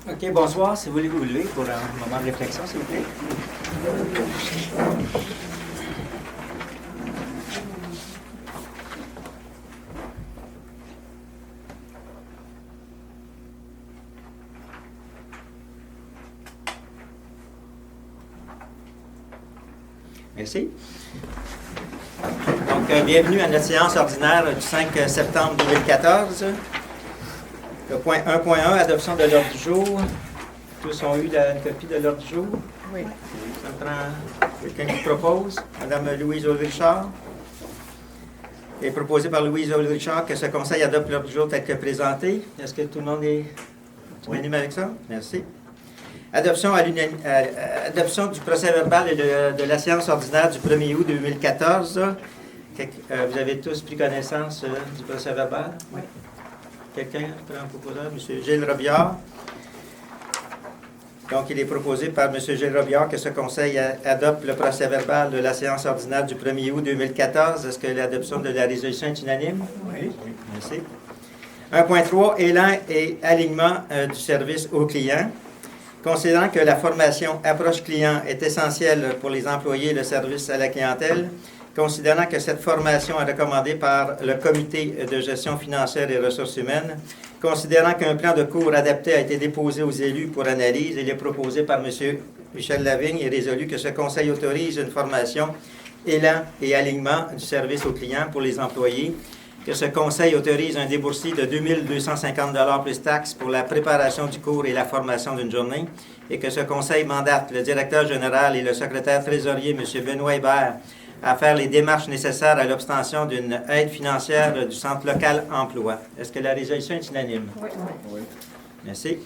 OK, bonsoir. Si vous voulez vous lever pour un moment de réflexion, s'il vous plaît. Merci. Donc, bienvenue à notre séance ordinaire du 5 septembre 2014. Le point 1.1, adoption de l'ordre du jour. Tous ont eu une copie de l'ordre du jour? Oui. Ça me prend quelqu'un qui propose. Madame Louise Audrey-Richard. Il est proposé par Louise Audrey-Richard que ce conseil adopte l'ordre du jour tel que présenté. Est-ce que tout le monde est unanime avec ça? Merci. Adoption du procès-verbal et de la séance ordinaire du 1er août 2014. Vous avez tous pris connaissance du procès-verbal? Oui. Quelqu'un prend un proposeur? M. Gilles Robillard. Donc, il est proposé par M. Gilles Robillard que ce conseil adopte le procès-verbal de la séance ordinaire du 1er août 2014. Est-ce que l'adoption de la résolution est unanime? Oui. Merci. 1.3, élan et alignement du service aux clients. Considérant que la formation approche client est essentielle pour les employés et le service à la clientèle, considérant que cette formation est recommandée par le Comité de gestion financière et ressources humaines, considérant qu'un plan de cours adapté a été déposé aux élus pour analyse, il est proposé par M. Michel Lavigne et résolu que ce conseil autorise une formation élan et alignement du service aux clients pour les employés, que ce conseil autorise un déboursi de 2 250 $ plus taxes pour la préparation du cours et la formation d'une journée, et que ce conseil mandate le directeur général et le secrétaire trésorier, M. Benoît Hébert, à faire les démarches nécessaires à l'obtention d'une aide financière du Centre local emploi. Est-ce que la résolution est unanime? Oui. Oui. Merci.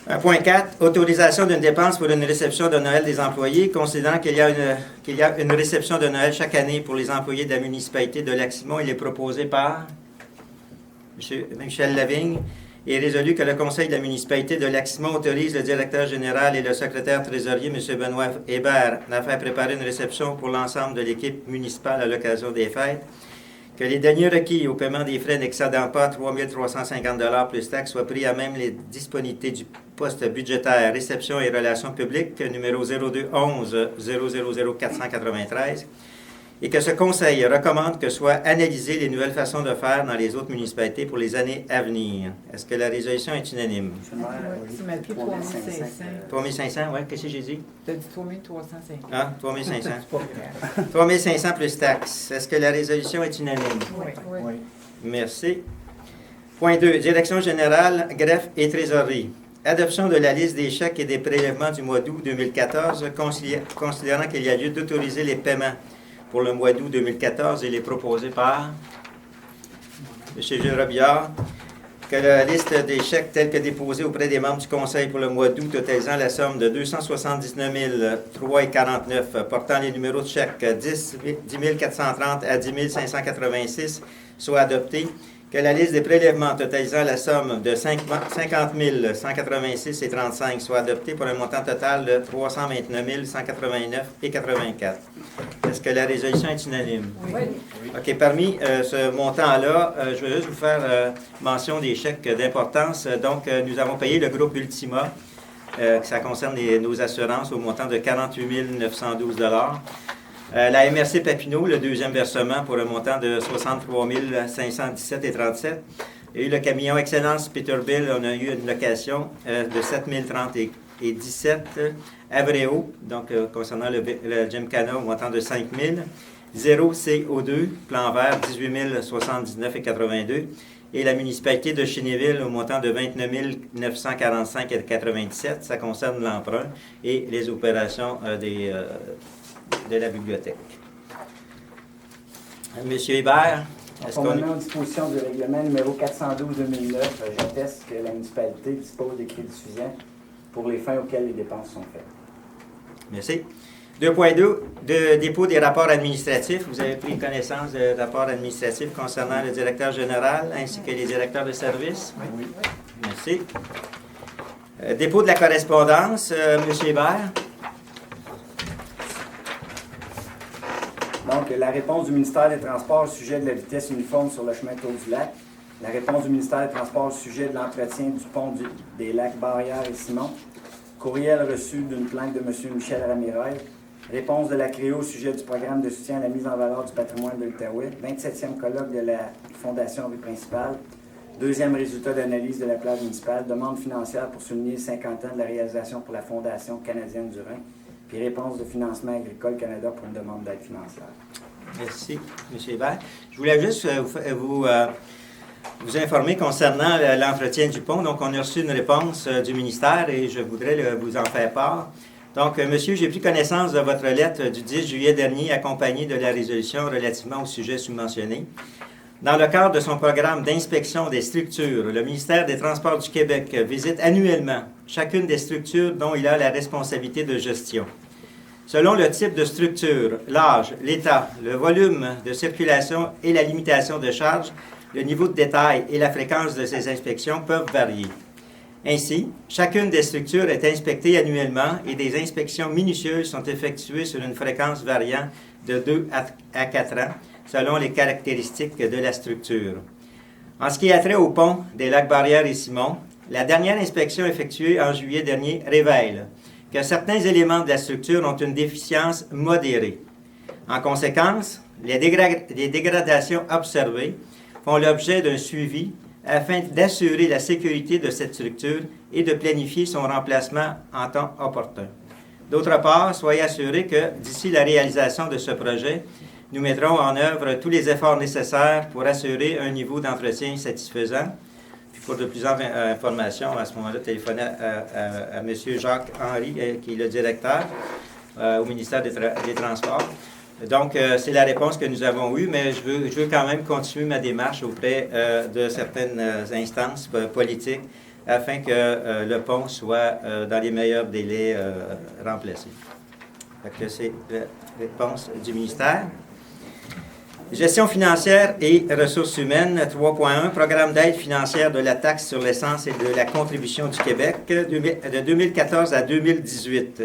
1.4, autorisation d'une dépense pour une réception de Noël des employés, considérant qu'il y a une réception de Noël chaque année pour les employés de la municipalité de Lac-Simon. Il est proposé par M. Michel Lavigne et résolu que le conseil de la municipalité de Lac-Simon autorise le directeur général et le secrétaire trésorier, M. Benoît Hébert, à faire préparer une réception pour l'ensemble de l'équipe municipale à l'occasion des fêtes, que les deniers requis au paiement des frais n'excédant pas 3 350 $ plus taxes soient pris à même les disponibilités du poste budgétaire réception et relations publiques numéro 0211 000 493 et que ce conseil recommande que soient analysées les nouvelles façons de faire dans les autres municipalités pour les années à venir. Est-ce que la résolution est unanime? Tu m'as pris 3500. 3500, oui, qu'est-ce que j'ai dit? Tu as dit 3350. Ah, 3500. C'est pas grave. 3500 plus taxes. Est-ce que la résolution est unanime? Oui. Merci. Point 2. Direction générale, greffe et trésorerie. Adoption de la liste des chèques et des prélèvements du mois d'août 2014, considérant qu'il y a lieu d'autoriser les paiements pour le mois d'août 2014, il est proposé par M. Gilles Robillard que la liste des chèques tels que déposés auprès des membres du Conseil pour le mois d'août totalisant la somme de 279 349 portant les numéros de chèques 10 430 à 10 586 soit adoptée, que la liste des prélèvements totalisant la somme de 50 186 et 35 soit adoptée pour un montant total de 329 189 et 84. Est-ce que la résolution est unanime? Oui. OK. Parmi ce montant-là, je vais juste vous faire mention des chèques d'importance. Donc, nous avons payé le groupe Ultima. Ça concerne nos assurances au montant de 48 912 $. La MRC Papineau, le deuxième versement pour un montant de 63 517 et 37. Et le camion Excellence Peterbilt, on a eu une location de 7 030 et 17. Avreo, donc concernant le Gymkhana au montant de 5 000. 0 CO2, plan vert 18 079 et 82. Et la municipalité de Chénéville au montant de 29 945 et 97. Ça concerne l'emprunt et les opérations de la bibliothèque. Monsieur Hébert, est-ce qu'on Conformément aux dispositions du règlement numéro 412-2009, j'atteste que la municipalité dispose des crédits suffisants pour les fins auxquelles les dépenses sont faites. Merci. 2.2, de dépôt des rapports administratifs. Vous avez pris connaissance des rapports administratifs concernant le directeur général ainsi que les directeurs de service? Oui. Merci. Dépôt de la correspondance, M. Hébert. Donc, la réponse du ministère des Transports au sujet de la vitesse uniforme sur le chemin Côte-du-Lac. La réponse du ministère des Transports au sujet de l'entretien du pont des lacs Barrière et Simon. Courriel reçu d'une plainte de M. Michel Ramirez. Réponse de la CREO au sujet du programme de soutien à la mise en valeur du patrimoine de l'Outaouais. 27e colloque de la Fondation rue principale. Deuxième résultat d'analyse de la plage municipale. Demande financière pour souligner 50 ans de la réalisation pour la Fondation canadienne du Rhin. Puis réponse de Financement agricole Canada pour une demande d'aide financière. Merci, M. Hébert. Je voulais juste vous informer concernant l'entretien du pont. Donc, on a reçu une réponse du ministère et je voudrais vous en faire part. Donc, monsieur, j'ai pris connaissance de votre lettre du 10 juillet dernier accompagnée de la résolution relativement au sujet submentionné. Dans le cadre de son programme d'inspection des structures, le ministère des Transports du Québec visite annuellement chacune des structures dont il a la responsabilité de gestion. Selon le type de structure, l'âge, l'état, le volume de circulation et la limitation de charge, le niveau de détail et la fréquence de ces inspections peuvent varier. Ainsi, chacune des structures est inspectée annuellement et des inspections minutieuses sont effectuées sur une fréquence variant de 2 à 4 ans, selon les caractéristiques de la structure. En ce qui a trait au pont des lacs Barrière et Simon, la dernière inspection effectuée en juillet dernier révèle que certains éléments de la structure ont une déficience modérée. En conséquence, les dégradations observées font l'objet d'un suivi afin d'assurer la sécurité de cette structure et de planifier son remplacement en temps opportun. D'autre part, soyez assurés que d'ici la réalisation de ce projet, nous mettrons en œuvre tous les efforts nécessaires pour assurer un niveau d'entretien satisfaisant. Puis pour de plus amples informations, à ce moment-là, téléphonez à M. Jacques-Henri, qui est le directeur au ministère des Transports. Donc, c'est la réponse que nous avons eue, mais je veux quand même continuer ma démarche auprès de certaines instances politiques afin que le pont soit dans les meilleurs délais remplacé. C'est la réponse du ministère. Gestion financière et ressources humaines, 3.1, programme d'aide financière de la taxe sur l'essence et de la contribution du Québec de 2014 à 2018.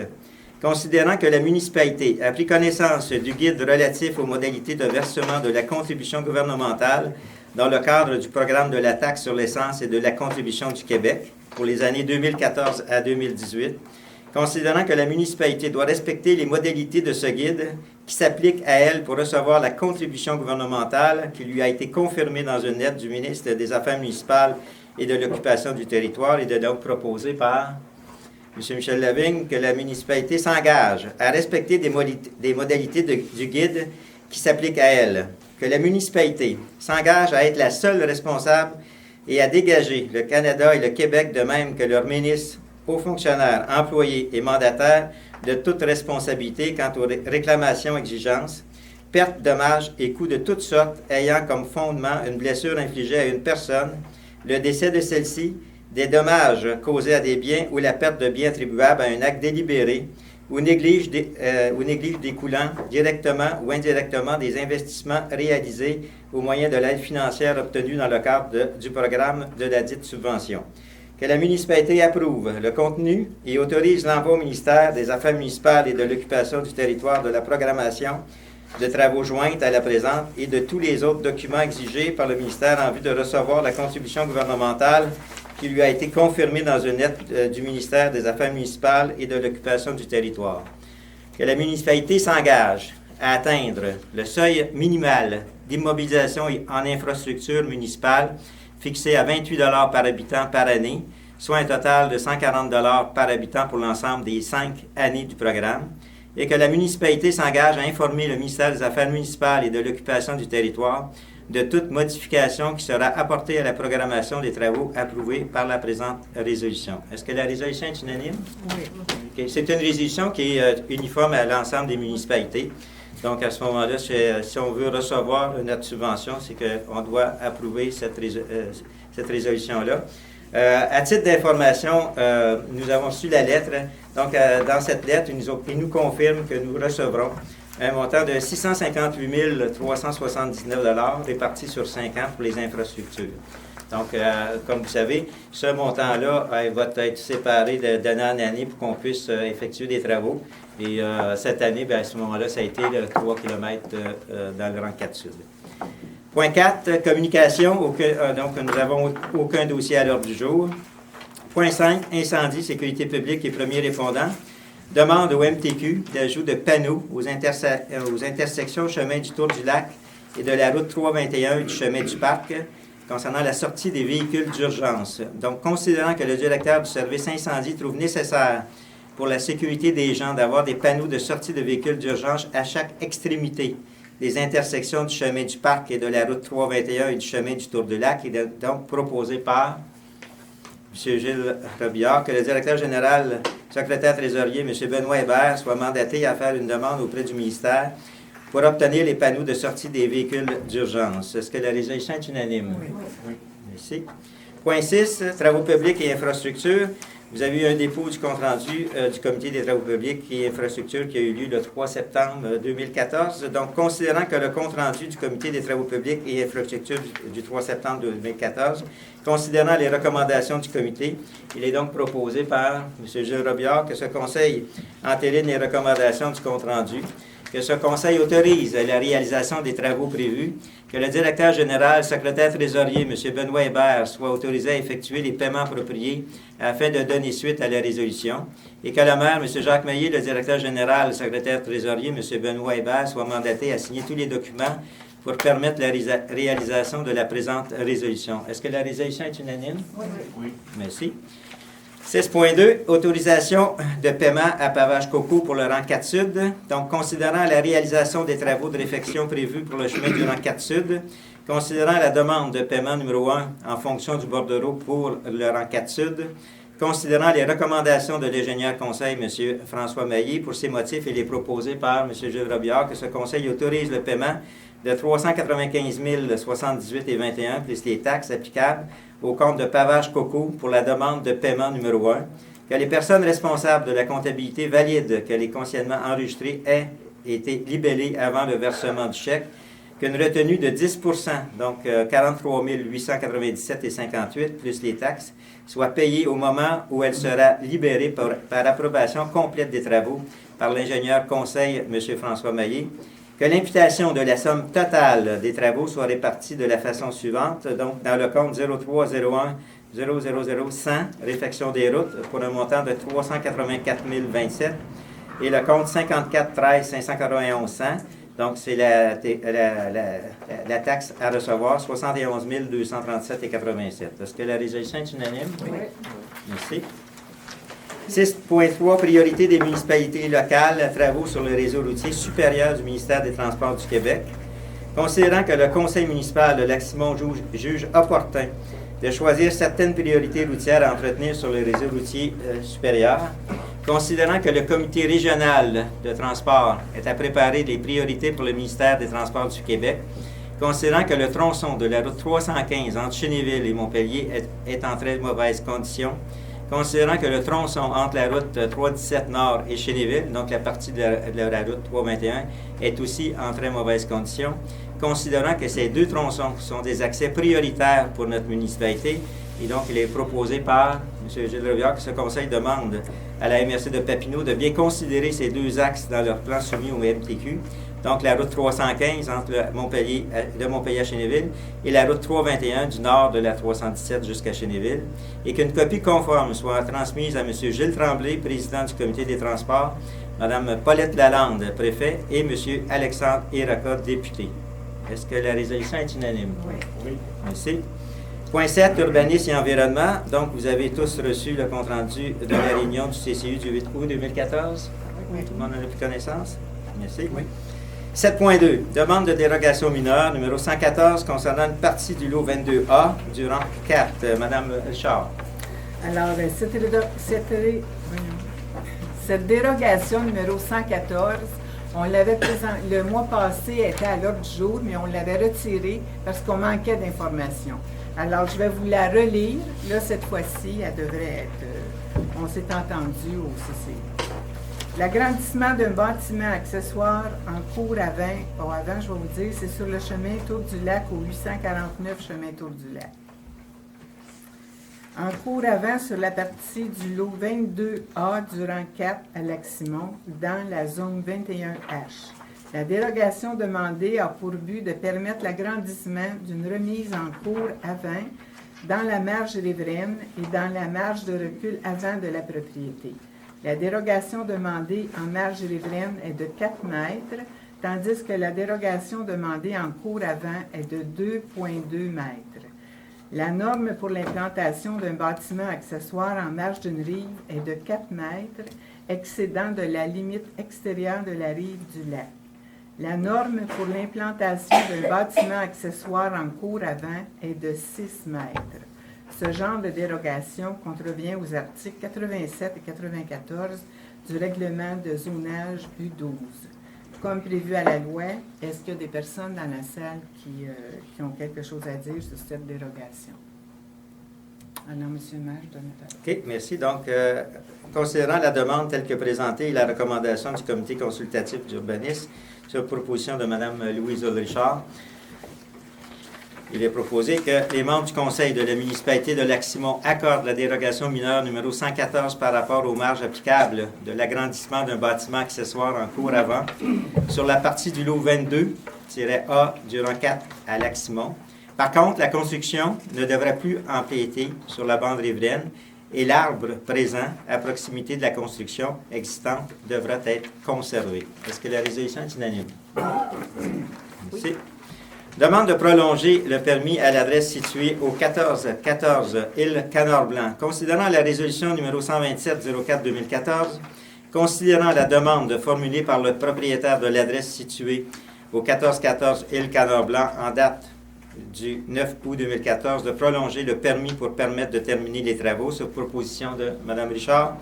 Considérant que la municipalité a pris connaissance du guide relatif aux modalités de versement de la contribution gouvernementale dans le cadre du programme de la taxe sur l'essence et de la contribution du Québec pour les années 2014 à 2018, considérant que la municipalité doit respecter les modalités de ce guide qui s'appliquent à elle pour recevoir la contribution gouvernementale qui lui a été confirmée dans une lettre du ministre des Affaires municipales et de l'Occupation du territoire et de donc proposée par M. Michel Lavigne que la municipalité s'engage à respecter des modalités du guide qui s'appliquent à elle, que la municipalité s'engage à être la seule responsable et à dégager le Canada et le Québec de même que leurs ministres, hauts fonctionnaires, employés et mandataires de toute responsabilité quant aux réclamations, exigences, pertes, dommages et coûts de toutes sortes ayant comme fondement une blessure infligée à une personne, le décès de celle-ci, des dommages causés à des biens ou la perte de biens attribuables à un acte délibéré ou néglige découlant directement ou indirectement des investissements réalisés au moyen de l'aide financière obtenue dans le cadre du programme de la dite subvention. Que la municipalité approuve le contenu et autorise l'envoi au ministère des Affaires municipales et de l'Occupation du territoire de la programmation de travaux jointes à la présente et de tous les autres documents exigés par le ministère en vue de recevoir la contribution gouvernementale qui lui a été confirmée dans une lettre du ministère des Affaires municipales et de l'Occupation du territoire. Que la municipalité s'engage à atteindre le seuil minimal d'immobilisation en infrastructure municipale fixé à 28 $ par habitant par année, soit un total de 140 $ par habitant pour l'ensemble des 5 années du programme, et que la municipalité s'engage à informer le ministère des Affaires municipales et de l'Occupation du territoire de toute modification qui sera apportée à la programmation des travaux approuvés par la présente résolution. Est-ce que la résolution est unanime? Oui. Okay. C'est une résolution qui est uniforme à l'ensemble des municipalités. Donc, à ce moment-là, si on veut recevoir notre subvention, c'est qu'on doit approuver cette résolution-là. À titre d'information, nous avons reçu la lettre. Donc, dans cette lettre, il nous confirme que nous recevrons un montant de 658 379 $ répartis sur 5 ans pour les infrastructures. Donc, comme vous savez, ce montant-là va être séparé d'année en année pour qu'on puisse effectuer des travaux. Et cette année, bien, à ce moment-là, ça a été le 3 km dans le rang 4 Sud. Point 4, communication. Donc, nous n'avons aucun dossier à l'ordre du jour. Point 5, incendie, sécurité publique et premiers répondants. Demande au MTQ d'ajout de panneaux aux intersections chemin du Tour du Lac et de la route 321 et du chemin du Parc concernant la sortie des véhicules d'urgence. Donc, considérant que le directeur du service incendie trouve nécessaire pour la sécurité des gens d'avoir des panneaux de sortie de véhicules d'urgence à chaque extrémité des intersections du chemin du Parc et de la route 321 et du chemin du Tour du Lac, il est donc proposé par M. Gilles Robillard que le directeur général, secrétaire trésorier, M. Benoît Hébert, soit mandaté à faire une demande auprès du ministère pour obtenir les panneaux de sortie des véhicules d'urgence. Est-ce que la résolution est unanime? Oui. Merci. Point 6, travaux publics et infrastructures. Vous avez eu un dépôt du compte-rendu du Comité des travaux publics et infrastructures qui a eu lieu le 3 septembre 2014. Donc, considérant que le compte-rendu du Comité des travaux publics et infrastructures du 3 septembre 2014, considérant les recommandations du Comité, il est donc proposé par M. Gilles Robillard que ce Conseil entérine les recommandations du compte-rendu, que ce Conseil autorise la réalisation des travaux prévus, que le directeur général, secrétaire trésorier, M. Benoît Hébert, soit autorisé à effectuer les paiements appropriés afin de donner suite à la résolution, et que le maire, M. Jacques Meillier, le directeur général, secrétaire trésorier, M. Benoît Hébert, soit mandaté à signer tous les documents pour permettre la réalisation de la présente résolution. Est-ce que la résolution est unanime? Oui. Merci. 6.2, autorisation de paiement à Pavage Coco pour le rang 4 Sud. Donc, considérant la réalisation des travaux de réfection prévus pour le chemin du rang 4 Sud, considérant la demande de paiement numéro 1 en fonction du bordereau pour le rang 4 Sud, considérant les recommandations de l'ingénieur conseil M. François Maillet pour ces motifs, il est proposé par M. Gilles Robillard que ce conseil autorise le paiement de 395 078,21 plus les taxes applicables au compte de Pavage Coco pour la demande de paiement numéro 1, que les personnes responsables de la comptabilité valident que les consignements enregistrés aient été libellés avant le versement du chèque, qu'une retenue de 10 donc 43 897,58 plus les taxes, soit payée au moment où elle sera libérée par approbation complète des travaux par l'ingénieur conseil M. François Maillet, que l'imputation de la somme totale des travaux soit répartie de la façon suivante, donc dans le compte 0301 000 100, réfection des routes, pour un montant de 384 027, et le compte 54 13 591 100, donc c'est la taxe à recevoir, 71 237,87. Est-ce que la résolution est unanime? Oui. Merci. 6.3, priorité des municipalités locales, travaux sur le réseau routier supérieur du ministère des Transports du Québec. Considérant que le conseil municipal de Lac-Simon juge opportun de choisir certaines priorités routières à entretenir sur le réseau routier supérieur, considérant que le comité régional de transport est à préparer les priorités pour le ministère des Transports du Québec, considérant que le tronçon de la route 315 entre Chénéville et Montpellier est en très mauvaise condition, considérant que le tronçon entre la route 317 Nord et Chénéville, donc la partie de la route 321, est aussi en très mauvaise condition, considérant que ces deux tronçons sont des accès prioritaires pour notre municipalité, et donc il est proposé par M. Gilles Robillard que ce conseil demande à la MRC de Papineau de bien considérer ces deux axes dans leur plan soumis au MTQ, donc la route 315 de Montpellier à Chénéville et la route 321 du nord de la 317 jusqu'à Chénéville, et qu'une copie conforme soit transmise à M. Gilles Tremblay, président du comité des transports, Mme Paulette Lalande, préfet, et M. Alexandre Héraca, député. Est-ce que la résolution est unanime? Oui. Merci. Point 7, urbanisme et environnement. Donc, vous avez tous reçu le compte-rendu de la réunion du CCU du 8 août 2014. Oui. Tout le monde en a pris connaissance? Merci. Oui. 7.2, demande de dérogation mineure, numéro 114, concernant une partie du lot 22A du rang 4. Madame Richard. Alors, cette dérogation numéro 114, on l'avait le mois passé, elle était à l'ordre du jour, mais on l'avait retirée parce qu'on manquait d'informations. Alors, je vais vous la relire. Là, cette fois-ci, elle devrait être... on s'est entendu au CCI. L'agrandissement d'un bâtiment accessoire en cours à 20, avant, je vais vous dire, c'est sur le chemin Tour du Lac au 849 chemin Tour du Lac. En cours avant sur la partie du lot 22A du rang 4 à Lac-Simon, dans la zone 21H. La dérogation demandée a pour but de permettre l'agrandissement d'une remise en cours avant dans la marge riveraine et dans la marge de recul avant de la propriété. La dérogation demandée en marge riveraine est de 4 mètres, tandis que la dérogation demandée en cours avant est de 2,2 mètres. La norme pour l'implantation d'un bâtiment accessoire en marge d'une rive est de 4 mètres, excédant de la limite extérieure de la rive du lac. La norme pour l'implantation d'un bâtiment accessoire en cours avant est de 6 mètres. Ce genre de dérogation contrevient aux articles 87 et 94 du règlement de zonage U12. Comme prévu à la loi, est-ce qu'il y a des personnes dans la salle qui ont quelque chose à dire sur cette dérogation? Alors, M. le maire, je donne la parole. OK, merci. Donc, considérant la demande telle que présentée et la recommandation du comité consultatif d'urbanisme sur proposition de Mme Louise Richard, il est proposé que les membres du conseil de la municipalité de Lac-Simon accordent la dérogation mineure numéro 114 par rapport aux marges applicables de l'agrandissement d'un bâtiment accessoire en cours avant sur la partie du lot 22-A du rang 4 à Lac-Simon. Par contre, la construction ne devrait plus empiéter sur la bande riveraine et l'arbre présent à proximité de la construction existante devra être conservé. Est-ce que la résolution est unanime? Merci. Demande de prolonger le permis à l'adresse située au 1414 Île Canard-Blanc. Considérant la résolution numéro 127-04-2014, considérant la demande formulée par le propriétaire de l'adresse située au 1414 Île Canard-Blanc en date du 9 août 2014 de prolonger le permis pour permettre de terminer les travaux sur proposition de Mme Richard,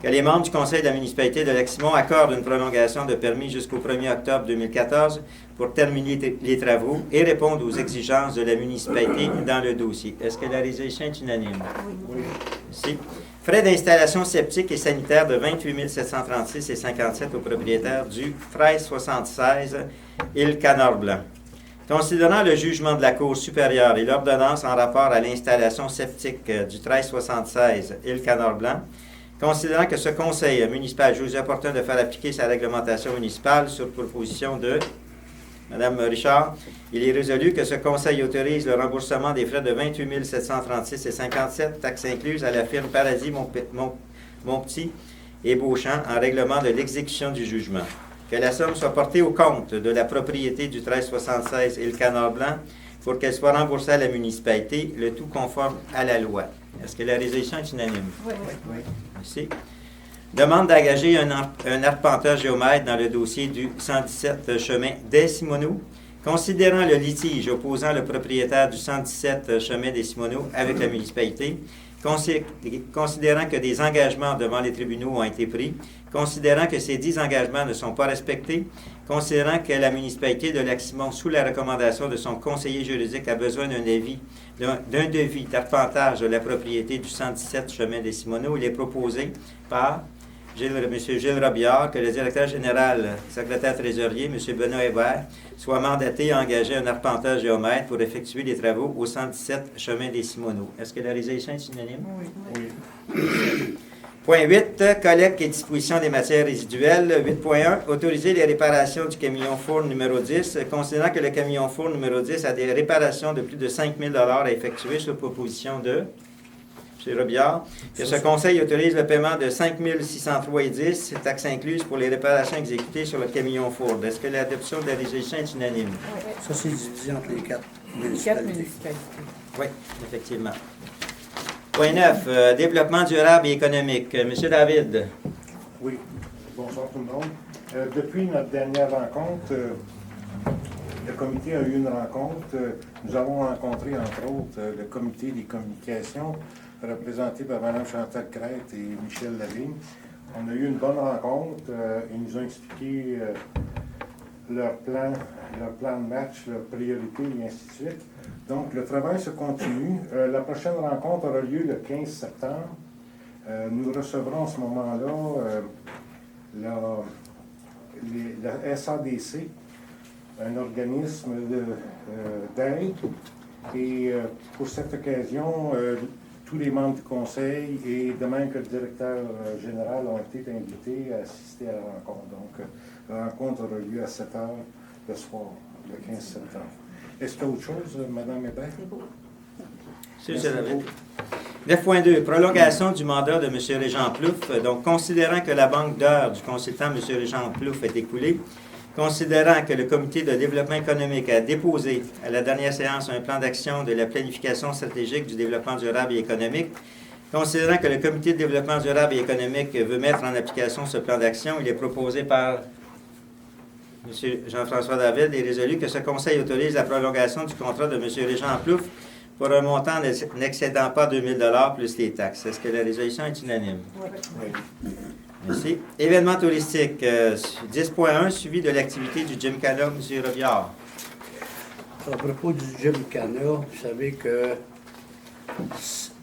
que les membres du conseil de la municipalité de Lac-Simon accordent une prolongation de permis jusqu'au 1er octobre 2014 pour terminer les travaux et répondre aux exigences de la municipalité dans le dossier. Est-ce que la résolution est unanime? Oui. Merci. Frais d'installation septique et sanitaire de 28 736 et 57 au propriétaire du 1376 Île Canard-Blanc. Considérant le jugement de la Cour supérieure et l'ordonnance en rapport à l'installation septique du 1376 Île Canard-Blanc, considérant que ce conseil municipal juge opportun de faire appliquer sa réglementation municipale sur proposition de Mme Richard, il est résolu que ce conseil autorise le remboursement des frais de 28 736 et 57, taxes incluses, à la firme Paradis Montpetit et Beauchamp en règlement de l'exécution du jugement. Que la somme soit portée au compte de la propriété du 1376 Île Canard-Blanc pour qu'elle soit remboursée à la municipalité, le tout conforme à la loi. Est-ce que la résolution est unanime? Oui. Merci. Demande d'engager un arpenteur géomètre dans le dossier du 117 chemin des Simoneaux. Considérant le litige opposant le propriétaire du 117 chemin des Simoneaux avec la municipalité, considérant que des engagements devant les tribunaux ont été pris, considérant que ces 10 engagements ne sont pas respectés, considérant que la municipalité de Lac-Simon, sous la recommandation de son conseiller juridique, a besoin d'un devis d'arpentage de la propriété du 117 chemin des Simoneaux, il est proposé par M. Gilles Robillard que le directeur général, secrétaire trésorier, M. Benoît Hébert, soit mandaté à engager un arpenteur géomètre pour effectuer les travaux au 117 chemin des Simoneaux. Est-ce que la résolution est unanime? Oui. Point 8, collecte et disposition des matières résiduelles. 8.1, autoriser les réparations du camion fourne numéro 10, considérant que le camion fourne numéro 10 a des réparations de plus de 5 000 à effectuer sur proposition de M. Robillard, que ce conseil autorise le paiement de 5 603,10, taxes incluses pour les réparations exécutées sur le camion fourne. Est-ce que l'adoption de la résolution est unanime? Ça, c'est divisé entre les 4 4 municipalités. municipalités. Oui, effectivement. Point 9, développement durable et économique. M. David. Oui, bonsoir tout le monde. Depuis notre dernière rencontre, le comité a eu une rencontre. Nous avons rencontré, entre autres, le comité des communications, représenté par Mme Chantal Crête et Michel Lavigne. On a eu une bonne rencontre. Ils nous ont expliqué leur plan de match, leurs priorités et ainsi de suite. Donc, le travail se continue. La prochaine rencontre aura lieu le 15 septembre. Nous recevrons à ce moment-là la SADC, un organisme d'aide. Et pour cette occasion, tous les membres du conseil et de même que le directeur général ont été invités à assister à la rencontre. Donc, la rencontre aura lieu à 7 h le soir, le 15 septembre. Est-ce qu'il y a autre chose, Mme Hébert? C'est beau. Monsieur Lavette. 9.2. Prolongation du mandat de M. Régent Plouffe. Donc, considérant que la banque d'heures du consultant M. Régent Plouffe est écoulée, considérant que le Comité de développement économique a déposé à la dernière séance un plan d'action de la planification stratégique du développement durable et économique, considérant que le Comité de développement durable et économique veut mettre en application ce plan d'action, il est proposé par M. Jean-François David et résolu que ce Conseil autorise la prolongation du contrat de M. Régent Plouffe pour un montant n'excédant pas 2 000 $ plus les taxes. Est-ce que la résolution est unanime? Oui. Merci. Événements touristiques. 10.1, suivi de l'activité du Gymkhana, M. Robillard. À propos du Gymkhana, vous savez que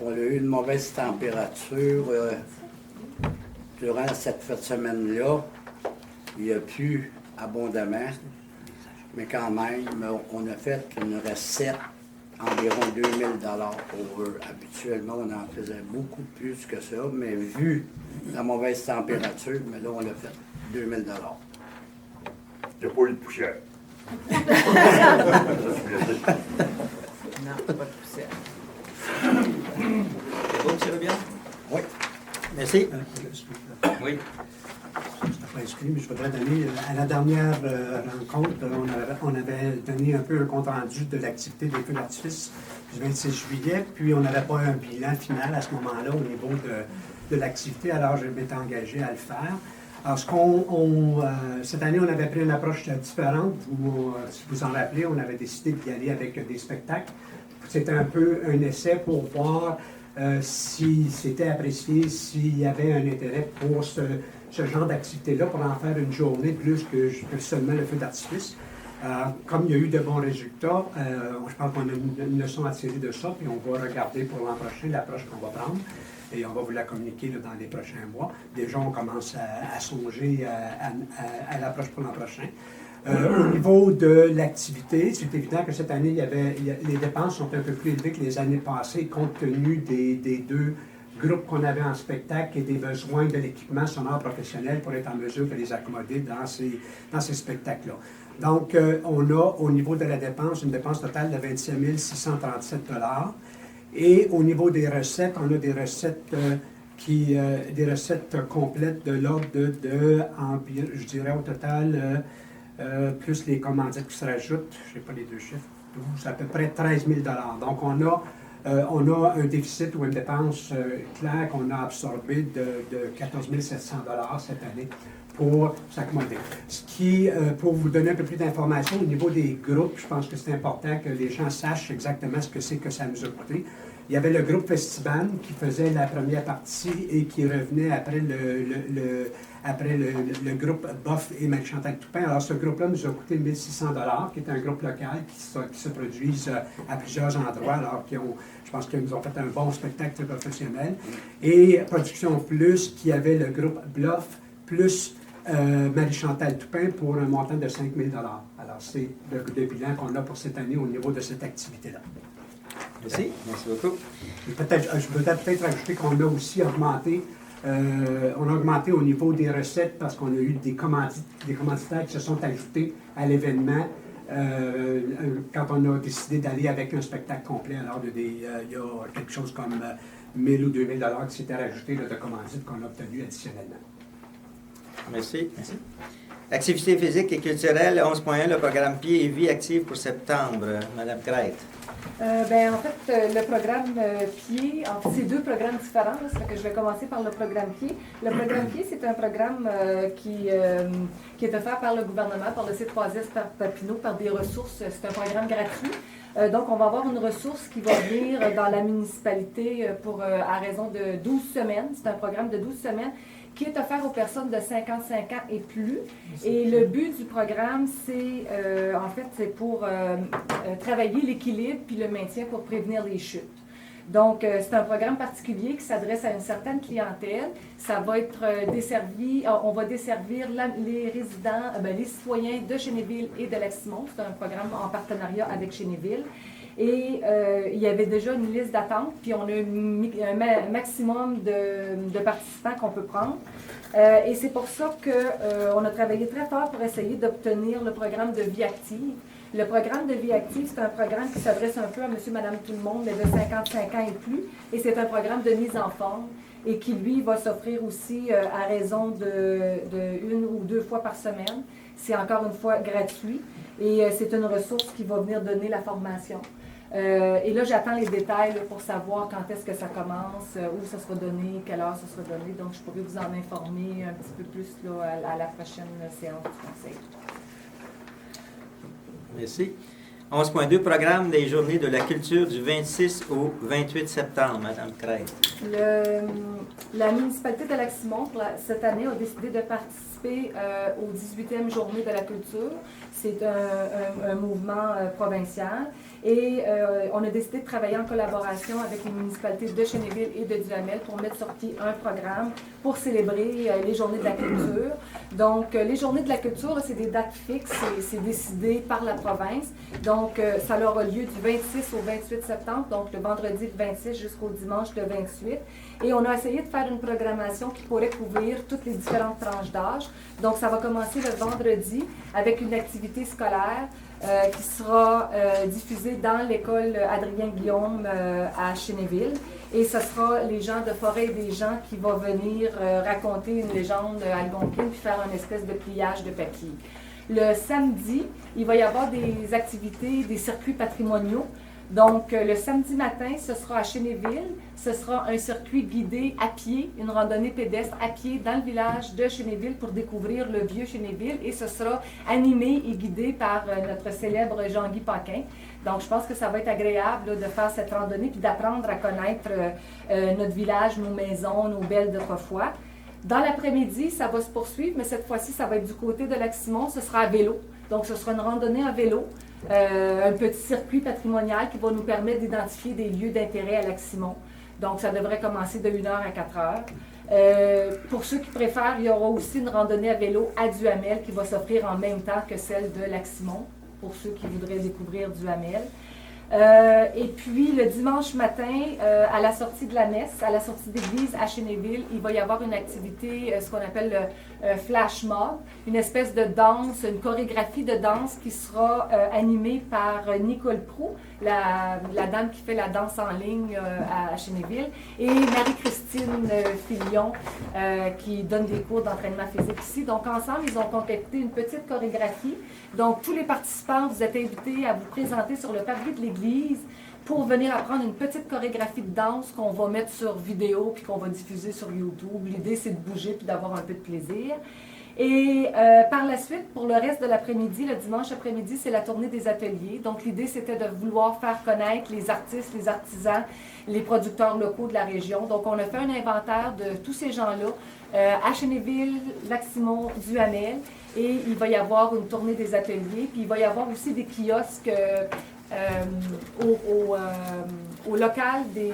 on a eu une mauvaise température durant cette fête semaine-là. Il y a plu abondamment, mais quand même, on a fait une recette environ 2 000 $ pour eux. Habituellement, on en faisait beaucoup plus que ça, mais vu la mauvaise température, mais là, on a fait 2 000 $. Il n'y a pas eu de poussière. Non, pas de poussière. C'est beau, M. Robillard? Oui. Merci. Oui. Je ne pas exclu, mais je voudrais donner, à la dernière rencontre, on avait donné un peu un compte-rendu de l'activité des feux d'artifice du 26 juillet, puis on n'avait pas un bilan final à ce moment-là au niveau de l'activité, alors je m'étais engagé à le faire. Alors, cette année, on avait pris une approche différente. Si vous en rappelez, on avait décidé d'y aller avec des spectacles. C'était un peu un essai pour voir si c'était apprécié, s'il y avait un intérêt pour ce genre d'activité-là, pour en faire une journée plus que seulement le feu d'artifice. Comme il y a eu de bons résultats, je pense qu'on a une leçon à tirer de ça, puis on va regarder pour l'an prochain l'approche qu'on va prendre. Et on va vous la communiquer là, dans les prochains mois. Déjà, on commence à songer à l'approche pour l'an prochain. Au niveau de l'activité, c'est évident que cette année, les dépenses sont un peu plus élevées que les années passées, compte tenu des deux groupes qu'on avait en spectacle et des besoins de l'équipement sonore professionnel pour être en mesure de les accommoder dans ces spectacles-là. Donc, on a, au niveau de la dépense, une dépense totale de 27 637 $. Et au niveau des recettes, on a des recettes des recettes complètes de l'ordre de je dirais au total, plus les commandites qui se rajoutent, je n'ai pas les deux chiffres, c'est à peu près 13 000 $. Donc on a un déficit ou une dépense claire qu'on a absorbé de 14 700 $ cette année pour s'accommoder. Ce qui, pour vous donner un peu plus d'informations, au niveau des groupes, je pense que c'est important que les gens sachent exactement ce que c'est que ça nous a coûté. Il y avait le groupe Festiban qui faisait la première partie et qui revenait après le groupe Boff et Marie-Chantal Toupin. Alors, ce groupe-là nous a coûté 1 600 $, qui est un groupe local qui se produise à plusieurs endroits, alors je pense qu'ils nous ont fait un bon spectacle professionnel. Et Production Plus, qui avait le groupe Bluff, plus Marie-Chantal Toupin pour un montant de 5 000 $. Alors, c'est le bilan qu'on a pour cette année au niveau de cette activité-là. Merci. Merci beaucoup. Je voudrais peut-être ajouter qu'on a aussi augmenté, au niveau des recettes parce qu'on a eu des commanditaires qui se sont ajoutés à l'événement quand on a décidé d'aller avec un spectacle complet. Alors, il y a quelque chose comme 1 000 ou 2 000 $ qui s'étaient rajoutés de commandites qu'on a obtenues additionnellement. Merci. Merci. Activités physiques et culturelles, 11.1, le programme Pied et Vie active pour septembre. Madame Crête. En fait, le programme Pied, en fait, c'est deux programmes différents. Là, ça fait que je vais commencer par le programme Pied. Le programme Pied, c'est un programme qui est offert par le gouvernement, par le C3S Papineau, par des ressources. C'est un programme gratuit. Donc, on va avoir une ressource qui va venir dans la municipalité à raison de 12 semaines. C'est un programme de 12 semaines qui est offert aux personnes de 55 ans et plus. Et le but du programme, c'est pour travailler l'équilibre puis le maintien pour prévenir les chutes. Donc, c'est un programme particulier qui s'adresse à une certaine clientèle. Ça va être desservi, on va desservir les résidents, les citoyens de Chénéville et de Lac-Simon. C'est un programme en partenariat avec Chénéville. Et il y avait déjà une liste d'attente, puis on a un maximum de participants qu'on peut prendre. Et c'est pour ça qu'on a travaillé très fort pour essayer d'obtenir le programme de vie active. Le programme de vie active, c'est un programme qui s'adresse un peu à monsieur, madame, tout le monde, mais de 55 ans et plus. Et c'est un programme de mise en forme et qui, lui, va s'offrir aussi à raison de 1 ou 2 fois par semaine. C'est encore une fois gratuit et c'est une ressource qui va venir donner la formation. Et là, j'attends les détails là, pour savoir quand est-ce que ça commence, où ça sera donné, quelle heure ça sera donné. Donc, je pourrais vous en informer un petit peu plus là, à la prochaine séance du Conseil. Merci. 11.2, programme des Journées de la culture du 26 au 28 septembre, Madame Craig. La municipalité de Lac-Simon, cette année, a décidé de participer aux 18e Journées de la culture. C'est un mouvement provincial. Et on a décidé de travailler en collaboration avec les municipalités de Chénéville et de Duhamel pour mettre sur pied un programme pour célébrer les Journées de la culture. Donc, les Journées de la culture, c'est des dates fixes, c'est décidé par la province. Donc, ça aura lieu du 26 au 28 septembre, donc le vendredi le 26 jusqu'au dimanche le 28. Et on a essayé de faire une programmation qui pourrait couvrir toutes les différentes tranches d'âge. Donc, ça va commencer le vendredi avec une activité scolaire qui sera diffusée dans l'école Adrien-Guillaume à Chénéville. Et ce sera les gens de Forêt et des gens qui vont venir raconter une légende algonquine puis faire une espèce de pliage de papier. Le samedi, il va y avoir des activités, des circuits patrimoniaux. Donc, le samedi matin, ce sera à Chénéville. Ce sera un circuit guidé à pied, une randonnée pédestre à pied dans le village de Chénéville pour découvrir le vieux Chénéville. Et ce sera animé et guidé par notre célèbre Jean-Guy Paquin. Donc, je pense que ça va être agréable là, de faire cette randonnée puis d'apprendre à connaître notre village, nos maisons, nos belles d'autrefois. Dans l'après-midi, ça va se poursuivre, mais cette fois-ci, ça va être du côté de Lac-Simon. Ce sera à vélo. Donc, ce sera une randonnée à vélo. Un petit circuit patrimonial qui va nous permettre d'identifier des lieux d'intérêt à Lac-Simon. Donc, ça devrait commencer de 1h à 4h. Pour ceux qui préfèrent, il y aura aussi une randonnée à vélo à Duhamel qui va s'offrir en même temps que celle de Lac-Simon, pour ceux qui voudraient découvrir Duhamel. Et puis, le dimanche matin, à la sortie de la messe, à la sortie d'église à Chénéville, il va y avoir une activité, ce qu'on appelle le flash mob, une espèce de danse, une chorégraphie de danse qui sera animée par Nicole Proulx, la dame qui fait la danse en ligne à Chénéville, et Marie-Christine Filion, qui donne des cours d'entraînement physique ici. Donc, ensemble, ils ont concocté une petite chorégraphie. Donc, tous les participants, vous êtes invités à vous présenter sur le parvis de l'église pour venir apprendre une petite chorégraphie de danse qu'on va mettre sur vidéo puis qu'on va diffuser sur YouTube. L'idée, c'est de bouger puis d'avoir un peu de plaisir. Et par la suite, pour le reste de l'après-midi, le dimanche après-midi, c'est la tournée des ateliers. Donc, l'idée, c'était de vouloir faire connaître les artistes, les artisans, les producteurs locaux de la région. Donc, on a fait un inventaire de tous ces gens-là à Chénéville, Lac-Simon, Duhamel. Et il va y avoir une tournée des ateliers. Puis, il va y avoir aussi des kiosques au local des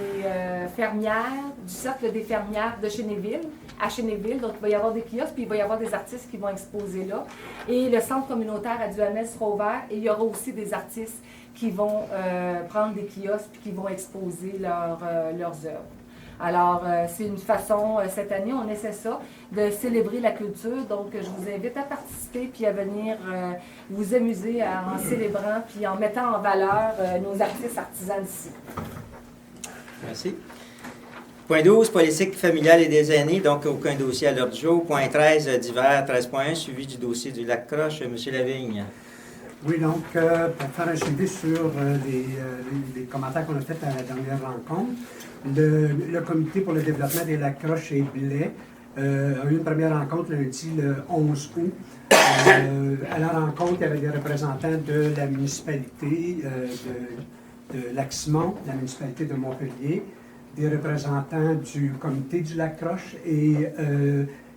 fermières, du Cercle des fermières de Chénéville, à Chénéville. Donc, il va y avoir des kiosques, puis il va y avoir des artistes qui vont exposer là. Et le centre communautaire à Duhamel sera ouvert et il y aura aussi des artistes qui vont prendre des kiosques puis qui vont exposer leurs œuvres. Alors, c'est une façon, cette année, on essaie ça, de célébrer la culture. Donc, je vous invite à participer puis à venir vous amuser en célébrant puis en mettant en valeur nos artistes artisans d'ici. Merci. Point 12, politique familiale et des aînés, donc aucun dossier à l'ordre du jour. Point 13, divers, 13.1, suivi du dossier du Lac-Croche. M. Lavigne. Oui, donc, pour faire un suivi sur les commentaires qu'on a faits à la dernière rencontre, le comité pour le développement des Lac-Croche et Blais a eu une première rencontre lundi, le 11 août. À la rencontre, il y avait des représentants de la municipalité de Lac-Simon, la municipalité de Montpellier, des représentants du comité du Lac-Croche et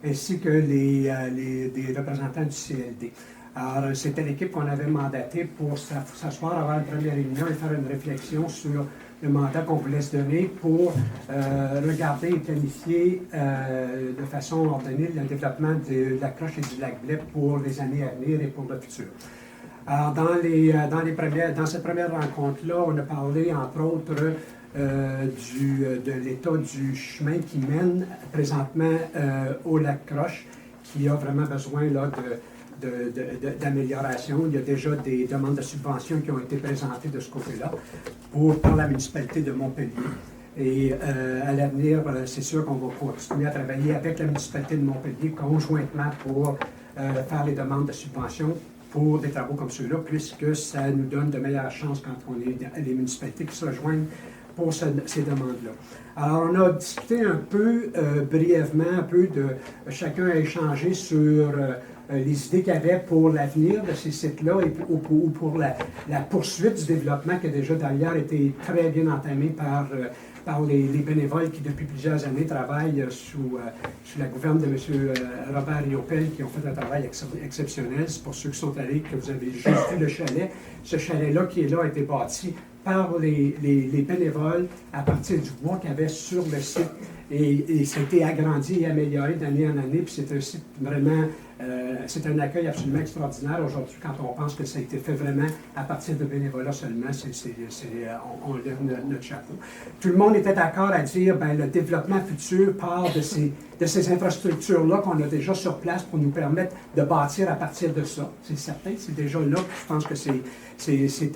ainsi que des représentants du CLD. Alors, c'était l'équipe qu'on avait mandatée pour s'asseoir avant la première réunion et faire une réflexion sur le mandat qu'on voulait se donner pour regarder et planifier de façon ordonnée le développement de la Croche et du Lac-Blais pour les années à venir et pour le futur. Alors, dans cette première rencontre-là, on a parlé, entre autres, de l'état du chemin qui mène présentement au lac Croche, qui a vraiment besoin là, d'amélioration. Il y a déjà des demandes de subventions qui ont été présentées de ce côté-là par la municipalité de Montpellier. Et à l'avenir, c'est sûr qu'on va continuer à travailler avec la municipalité de Montpellier conjointement pour faire les demandes de subventions pour des travaux comme ceux-là, puisque ça nous donne de meilleures chances quand on est les municipalités qui se rejoignent pour ces demandes-là. Alors, on a discuté un peu brièvement, chacun a échangé sur les idées qu'il y avait pour l'avenir de ces sites-là ou pour la poursuite du développement qui a déjà d'ailleurs été très bien entamé par les bénévoles qui, depuis plusieurs années, travaillent sous la gouverne de M. Robert Riopel, qui ont fait un travail exceptionnel. C'est pour ceux qui sont allés, que vous avez juste vu le chalet. Ce chalet-là qui est là a été bâti par les bénévoles à partir du bois qu'il y avait sur le site. Et ça a été agrandi et amélioré d'année en année. Puis c'est un site vraiment, c'est un accueil absolument extraordinaire aujourd'hui quand on pense que ça a été fait vraiment à partir de bénévolat seulement. On lève notre chapeau. Tout le monde était d'accord à dire que le développement futur part de ces infrastructures-là qu'on a déjà sur place pour nous permettre de bâtir à partir de ça. C'est certain, c'est déjà là. Je pense que c'est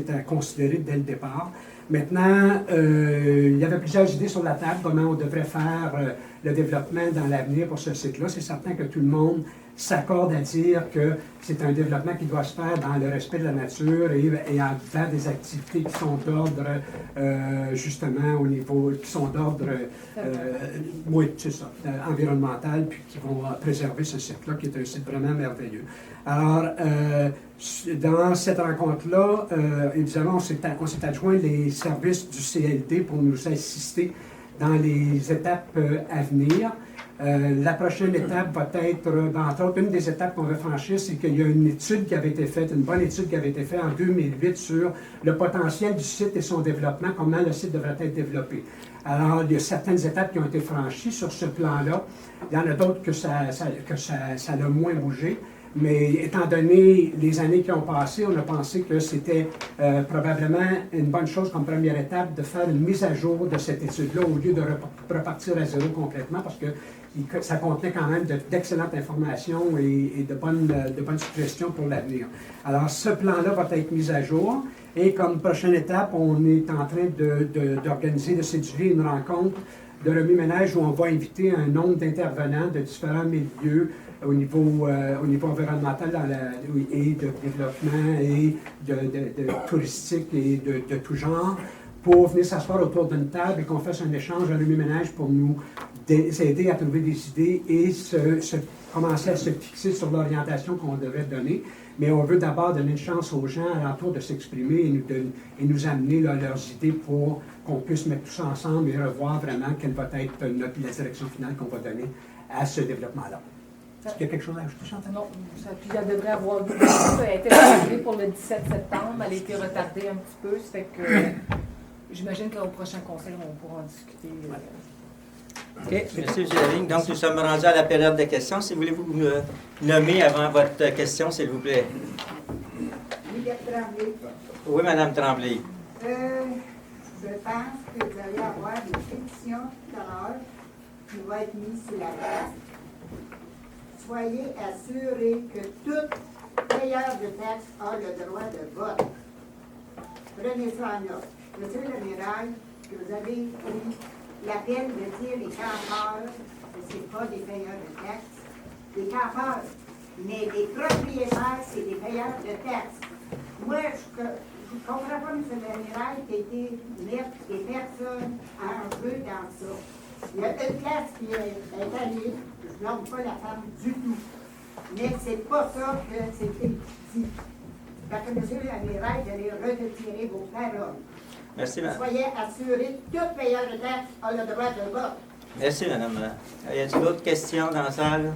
à considérer dès le départ. Maintenant, il y avait plusieurs idées sur la table, comment on devrait faire le développement dans l'avenir pour ce site-là. C'est certain que tout le monde s'accorde à dire que c'est un développement qui doit se faire dans le respect de la nature et en faisant des activités qui sont d'ordre, justement, au niveau, qui sont d'ordre, oui, c'est ça, environnemental, puis qui vont préserver ce site-là, qui est un site vraiment merveilleux. Alors, dans cette rencontre-là, évidemment, on s'est adjoint les services du CLD pour nous assister dans les étapes à venir. La prochaine étape va être, entre autres, une des étapes qu'on va franchir, c'est qu'il y a une étude qui avait été faite, une bonne étude qui avait été faite en 2008 sur le potentiel du site et son développement, comment le site devrait être développé. Alors, il y a certaines étapes qui ont été franchies sur ce plan-là. Il y en a d'autres que ça a moins bougé. Mais étant donné les années qui ont passé, on a pensé que c'était probablement une bonne chose comme première étape de faire une mise à jour de cette étude-là au lieu de repartir à zéro complètement parce que ça contenait quand même d'excellentes informations et de bonnes suggestions pour l'avenir. Alors, ce plan-là va être mis à jour et comme prochaine étape, on est en train d'organiser, de séduire une rencontre de remue-ménage où on va inviter un nombre d'intervenants de différents milieux au niveau environnemental et de développement et de touristique et de tout genre pour venir s'asseoir autour d'une table et qu'on fasse un échange, un remue-ménage pour nous aider à trouver des idées et commencer à se fixer sur l'orientation qu'on devrait donner. Mais on veut d'abord donner une chance aux gens alentour de s'exprimer et nous amener leurs idées pour qu'on puisse mettre tout ça ensemble et revoir vraiment quelle va être la direction finale qu'on va donner à ce développement-là. Est-ce qu'il y a quelque chose à ajouter, Chantal? Non, puis elle devrait avoir lieu. Ça a été prévu pour le 17 septembre. Elle a été retardée un petit peu. Ça fait que j'imagine qu'au prochain conseil, on pourra en discuter. OK. Merci, M. Lavigne. Donc, nous sommes rendus à la période de questions. Si vous voulez vous nommer avant votre question, s'il vous plaît. Oui, Mme Tremblay. Je pense que vous allez avoir des pétitions tout à l'heure qui vont être mises sur la place. Soyez assurés que tout payeur de taxes a le droit de vote. Prenez ça en note. Monsieur le Mirail, que vous avez pris la peine de dire les campeurs, que ce n'est pas des payeurs de taxes, des campeurs, mais les propriétaires, c'est des payeurs de taxes. Moi, je ne comprends pas, M. le Mirail, qui a été mettre des personnes en jeu dans ça. Il y a une classe qui est allée, je ne nomme pas la femme du tout, mais c'est pas ça que c'était dit. Fait que M. l'amiral, vous allez retirer vos paroles. Merci, Mme. Soyez assurés, tout payeur de taxes a le droit de vote. Merci, Mme. Y a-t-il d'autres questions dans la salle?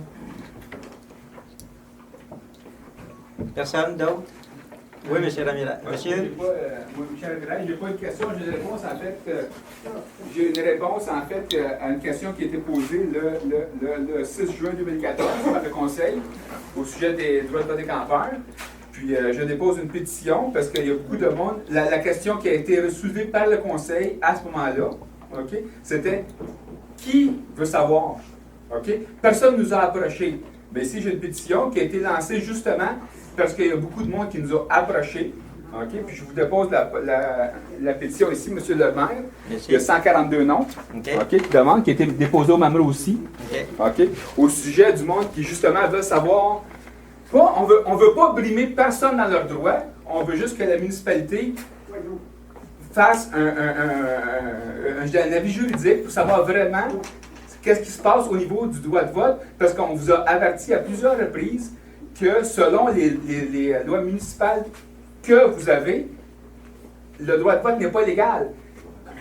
Personne d'autre? Oui, M. Ramiral. Monsieur? Moi, Michel Ramiral, je n'ai pas une question, j'ai une réponse en fait. J'ai une réponse en fait à une question qui a été posée le 6 juin 2014 par le Conseil au sujet des droits de vote des campeurs. Puis Puis je dépose une pétition parce qu'il y a beaucoup de monde. La question qui a été soulevée par le conseil à ce moment-là, OK, c'était qui veut savoir? OK? Personne ne nous a approchés. Mais ici, j'ai une pétition qui a été lancée justement parce qu'il y a beaucoup de monde qui nous a approchés. OK? Puis je vous dépose la pétition ici, M. le maire. Merci. Il y a 142 noms. OK. OK, qui demandent, qui a été déposée au Mamrou aussi. OK. OK? Au sujet du monde qui, justement, veut savoir. On veut pas brimer personne dans leurs droits. On veut juste que la municipalité fasse un avis juridique pour savoir vraiment qu'est-ce qui se passe au niveau du droit de vote, parce qu'on vous a averti à plusieurs reprises que selon les lois municipales que vous avez, le droit de vote n'est pas légal.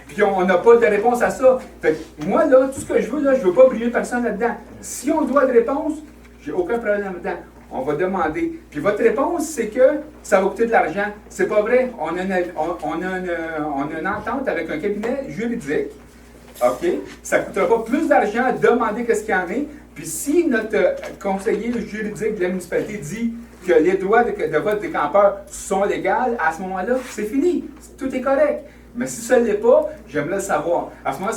Puis on n'a pas de réponse à ça. Fait que moi, là, tout ce que je veux, là, je ne veux pas brimer personne là-dedans. Si on doit de réponse, j'ai aucun problème là-dedans. On va demander. Puis votre réponse, c'est que ça va coûter de l'argent. C'est pas vrai. On a une entente avec un cabinet juridique. OK? Ça ne coûtera pas plus d'argent à demander qu'est-ce qu'il y en a. Puis si notre conseiller juridique de la municipalité dit que les droits de vote des campeurs sont légaux, à ce moment-là, c'est fini. Tout est correct. Mais si ça ne l'est pas, j'aimerais le savoir. À ce moment-là,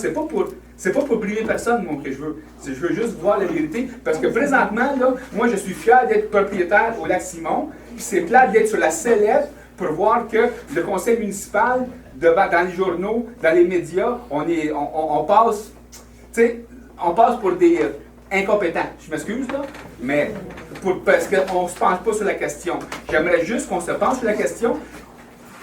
c'est pas pour brimer personne, moi, que je veux. Je veux juste voir la vérité. Parce que présentement, là, moi, je suis fier d'être propriétaire au Lac-Simon. Puis c'est plate d'être sur la sellette pour voir que le conseil municipal, dans les journaux, dans les médias, on passe, tu sais, on passe pour des incompétents. Je m'excuse, là, mais parce qu'on ne se penche pas sur la question. J'aimerais juste qu'on se penche sur la question,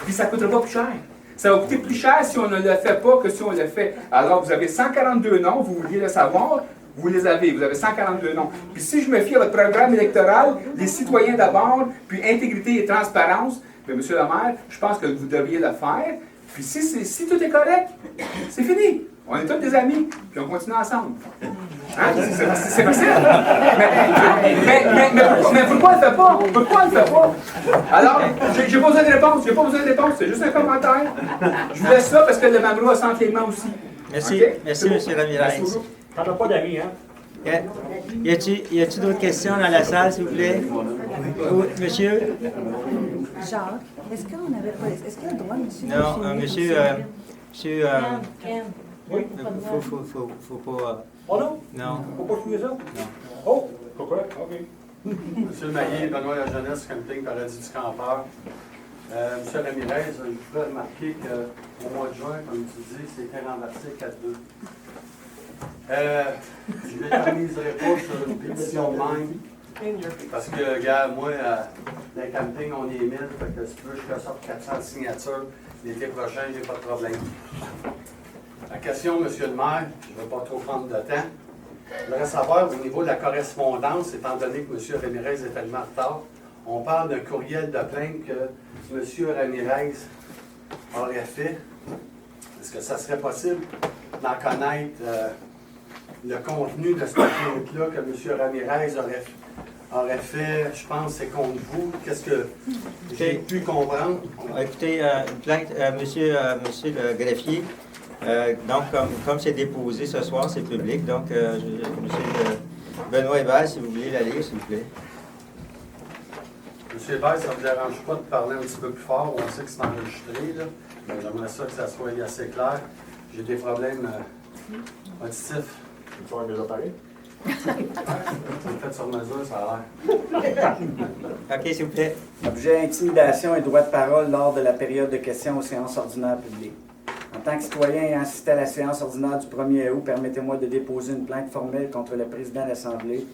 puis ça ne coûtera pas plus cher. Ça va coûter plus cher si on ne le fait pas que si on le fait. Alors, vous avez 142 noms, vous vouliez le savoir, vous les avez. Vous avez 142 noms. Puis si je me fie à votre programme électoral, les citoyens d'abord, puis intégrité et transparence, bien, M. le maire, je pense que vous devriez le faire. Puis si tout est correct, c'est fini. On est tous des amis, puis on continue ensemble. Hein? C'est facile. Mais pourquoi on ne le fait pas? Pourquoi on ne le fait pas? Alors, j'ai pas besoin de réponse. J'ai pas besoin de réponse. C'est juste un commentaire. Je vous laisse ça parce que le Mamrou a senti les mains aussi. Merci. Okay? Merci, M. Ramirez. T'en as pas d'amis, hein? Y a-t-il d'autres questions dans la salle, s'il vous plaît? Oui, monsieur? Jacques, est-ce qu'il y a le droit, monsieur? Non, monsieur... Oui. Faut pas... Oh non? Non. Faut pas jouer ça? Non. Oh, pourquoi? OK. Monsieur le Maillet, Benoît La Jeunesse, Camping Paradis du Campeur. Monsieur Ramirez, je voudrais remarquer qu'au mois de juin, comme tu dis, c'était renversé 4-2. Je ne l'éterniserai pas sur une pétition de même. Parce que, regarde, moi, dans le camping, on est 1000, fait que si tu veux, je sorte 400 signatures. L'été prochain, j'ai pas de problème. La question, monsieur le maire, je ne vais pas trop prendre de temps. Je voudrais savoir, au niveau de la correspondance, étant donné que M. Ramirez est tellement en retard, on parle d'un courriel de plainte que M. Ramirez aurait fait. Est-ce que ça serait possible d'en connaître le contenu de cette plainte-là que M. Ramirez aurait fait, je pense, c'est contre vous? Qu'est-ce que j'ai pu comprendre? Écoutez, une plainte, monsieur le greffier, donc comme c'est déposé ce soir, c'est public, donc monsieur Benoît Hébert, si vous voulez la lire, s'il vous plaît. Monsieur Hébert, ça ne vous dérange pas de parler un petit peu plus fort? On sait que c'est enregistré, là. Mais j'aimerais ça que ça soit assez clair. J'ai des problèmes auditifs. Tu vas faire des appareils? C'est fait sur mesure, ça a l'air. OK, s'il vous plaît. Objet intimidation et droit de parole lors de la période de questions aux séances ordinaires publiques. En tant que citoyen ayant assisté à la séance ordinaire du 1er août, permettez-moi de déposer une plainte formelle contre le président de l'Assemblée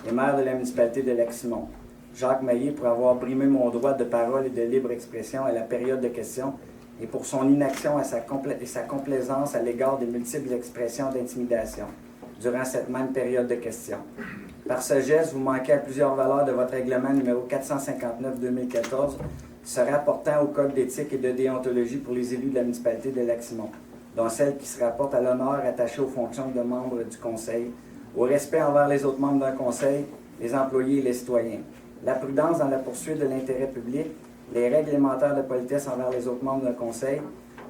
et maire de la municipalité de Lac-Simon, Jacques Maillet, pour avoir brimé mon droit de parole et de libre expression à la période de questions et pour son inaction et sa complaisance à l'égard des multiples expressions d'intimidation durant cette même période de questions. Par ce geste, vous manquez à plusieurs valeurs de votre règlement numéro 459-2014, se rapportant au Code d'éthique et de déontologie pour les élus de la municipalité de Lac-Simon, dont celle qui se rapporte à l'honneur attaché aux fonctions de membres du Conseil, au respect envers les autres membres d'un Conseil, les employés et les citoyens, la prudence dans la poursuite de l'intérêt public, les règles élémentaires de politesse envers les autres membres d'un Conseil,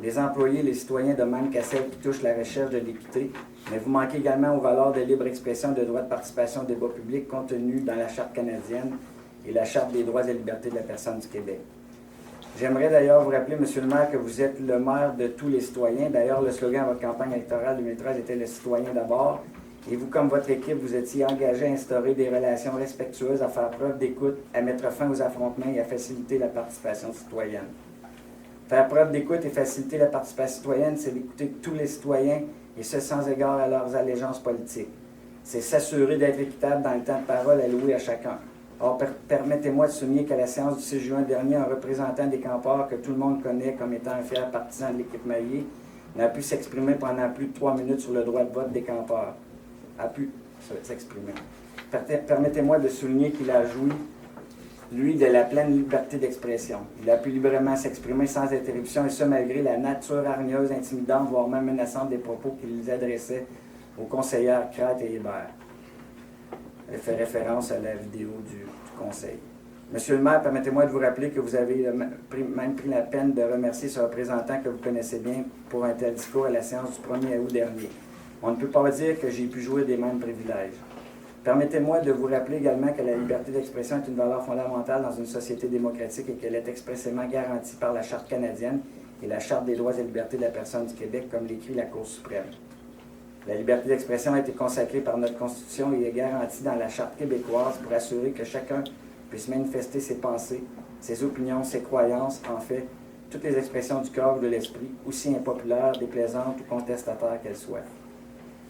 les employés et les citoyens de même qu'à celles qui touchent la recherche de l'équité, mais vous manquez également aux valeurs de libre expression et de droit de participation au débat public contenues dans la Charte canadienne et la Charte des droits et libertés de la personne du Québec. J'aimerais d'ailleurs vous rappeler, Monsieur le maire, que vous êtes le maire de tous les citoyens. D'ailleurs, le slogan de votre campagne électorale 2013 était « Le citoyen d'abord ». Et vous, comme votre équipe, vous étiez engagé à instaurer des relations respectueuses, à faire preuve d'écoute, à mettre fin aux affrontements et à faciliter la participation citoyenne. Faire preuve d'écoute et faciliter la participation citoyenne, c'est d'écouter tous les citoyens, et ce sans égard à leurs allégeances politiques. C'est s'assurer d'être équitable dans le temps de parole alloué à chacun. Or, permettez-moi de souligner qu'à la séance du 6 juin dernier, un représentant des campeurs que tout le monde connaît comme étant un fier partisan de l'équipe Maillé n'a pu s'exprimer pendant plus de 3 minutes sur le droit de vote des campeurs. A pu s'exprimer. Permettez-moi de souligner qu'il a joui, lui, de la pleine liberté d'expression. Il a pu librement s'exprimer sans interruption, et ce, malgré la nature hargneuse, intimidante, voire même menaçante des propos qu'il adressait aux conseillères Crête et Hébert. Elle fait référence à la vidéo du conseil. Monsieur le maire, permettez-moi de vous rappeler que vous avez même pris la peine de remercier ce représentant que vous connaissez bien pour un tel discours à la séance du 1er août dernier. On ne peut pas dire que j'ai pu jouir des mêmes privilèges. Permettez-moi de vous rappeler également que la liberté d'expression est une valeur fondamentale dans une société démocratique et qu'elle est expressément garantie par la Charte canadienne et la Charte des droits et libertés de la personne du Québec, comme l'écrit la Cour suprême. La liberté d'expression a été consacrée par notre Constitution et est garantie dans la Charte québécoise pour assurer que chacun puisse manifester ses pensées, ses opinions, ses croyances, en fait, toutes les expressions du corps ou de l'esprit, aussi impopulaires, déplaisantes ou contestataires qu'elles soient.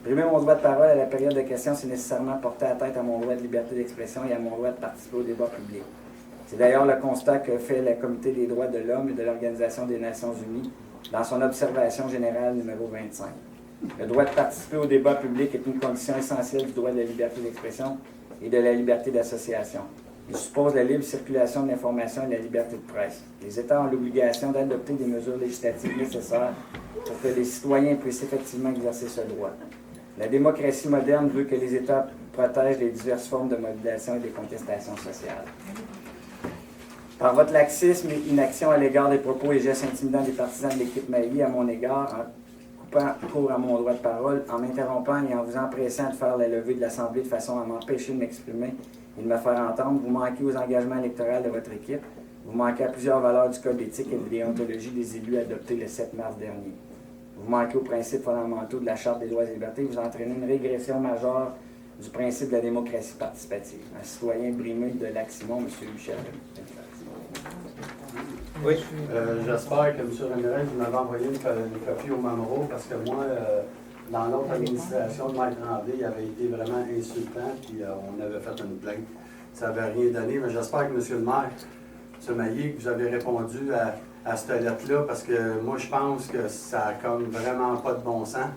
Brimer mon droit de parole à la période de questions, c'est nécessairement porter atteinte à mon droit de liberté d'expression et à mon droit de participer au débat public. C'est d'ailleurs le constat que fait le Comité des droits de l'homme et de l'Organisation des Nations unies dans son observation générale numéro 25. Le droit de participer au débat public est une condition essentielle du droit de la liberté d'expression et de la liberté d'association. Il suppose la libre circulation de l'information et la liberté de presse. Les États ont l'obligation d'adopter des mesures législatives nécessaires pour que les citoyens puissent effectivement exercer ce droit. La démocratie moderne veut que les États protègent les diverses formes de mobilisation et des contestations sociales. Par votre laxisme et inaction à l'égard des propos et gestes intimidants des partisans de l'équipe Maillé à mon égard, en coupant court à mon droit de parole, en m'interrompant et en vous empressant de faire la levée de l'Assemblée de façon à m'empêcher de m'exprimer et de me faire entendre, vous manquez aux engagements électoraux de votre équipe, vous manquez à plusieurs valeurs du Code d'éthique et de déontologie des élus adoptés le 7 mars dernier. Vous manquez aux principes fondamentaux de la Charte des droits et libertés, vous entraînez une régression majeure du principe de la démocratie participative. Un citoyen brimé de Lac-Simon, M. Michel. Oui. J'espère que M. Ramirez, vous m'avez envoyé une copie au Mamoro, parce que moi, dans l'autre administration de Maître Tremblay, il avait été vraiment insultant, puis on avait fait une plainte. Ça n'avait rien donné, mais j'espère que M. le maire, M. Maillé, que vous avez répondu à cette lettre-là, parce que moi, je pense que ça n'a comme vraiment pas de bon sens.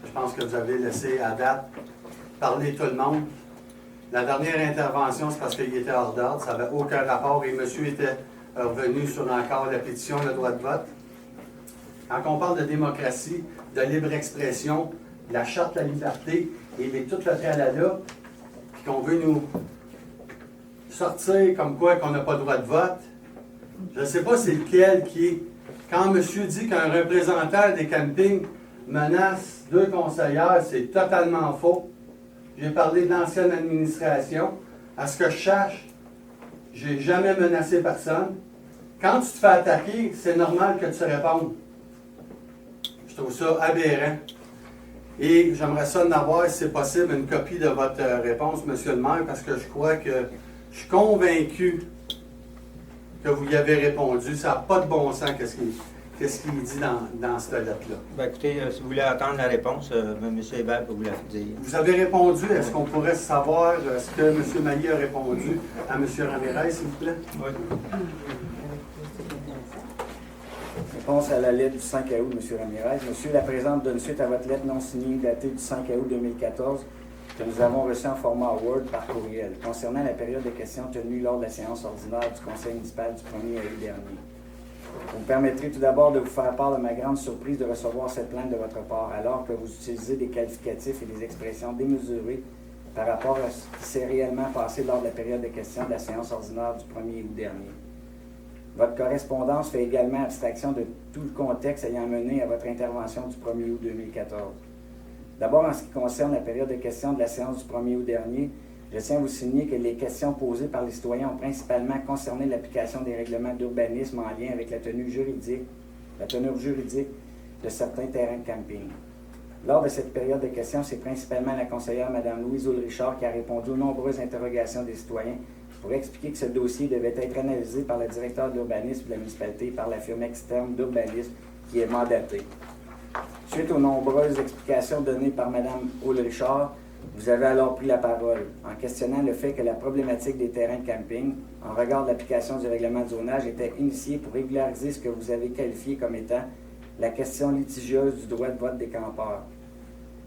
Je pense que vous avez laissé à date parler tout le monde. La dernière intervention, c'est parce qu'il était hors d'ordre, ça n'avait aucun rapport, et monsieur était revenu sur encore la pétition, le droit de vote. Quand on parle de démocratie, de libre expression, la Charte de la liberté et tout le tralala, puis qu'on veut nous sortir comme quoi qu'on n'a pas le droit de vote, je ne sais pas c'est lequel qui est. Quand monsieur dit qu'un représentant des campings menace 2 conseillères, c'est totalement faux. J'ai parlé de l'ancienne administration. À ce que je sache, j'ai jamais menacé personne. Quand tu te fais attaquer, c'est normal que tu répondes. Je trouve ça aberrant. Et j'aimerais ça en avoir, si c'est possible, une copie de votre réponse, monsieur le maire, parce que je crois que je suis convaincu que vous y avez répondu. Ça n'a pas de bon sens, qu'est-ce qu'il dit dans cette lettre-là. Ben écoutez, si vous voulez attendre la réponse, M. Hébert peut vous la dire. Vous avez répondu. Est-ce qu'on pourrait savoir ce que M. Maillé a répondu à M. Ramirez, s'il vous plaît? Oui. Réponse à la lettre du 5 août, M. Ramirez. Monsieur, la présente donne suite à votre lettre non signée datée du 5 août 2014 que nous avons reçue en format Word par courriel concernant la période de questions tenue lors de la séance ordinaire du Conseil municipal du 1er août dernier. Vous me permettrez tout d'abord de vous faire part de ma grande surprise de recevoir cette plainte de votre part, alors que vous utilisez des qualificatifs et des expressions démesurées par rapport à ce qui s'est réellement passé lors de la période de questions de la séance ordinaire du 1er août dernier. Votre correspondance fait également abstraction de tout le contexte ayant mené à votre intervention du 1er août 2014. D'abord, en ce qui concerne la période de questions de la séance du 1er août dernier, Je tiens à vous signaler que les questions posées par les citoyens ont principalement concerné l'application des règlements d'urbanisme en lien avec la tenue juridique de certains terrains de camping. Lors de cette période de questions, c'est principalement la conseillère Mme Louise Aulrichard qui a répondu aux nombreuses interrogations des citoyens pour expliquer que ce dossier devait être analysé par le directeur de l'urbanisme de la municipalité et par la firme externe d'urbanisme qui est mandatée. Suite aux nombreuses explications données par Mme Aulrichard, vous avez alors pris la parole en questionnant le fait que la problématique des terrains de camping, en regard de l'application du règlement de zonage, était initiée pour régulariser ce que vous avez qualifié comme étant la question litigieuse du droit de vote des campeurs.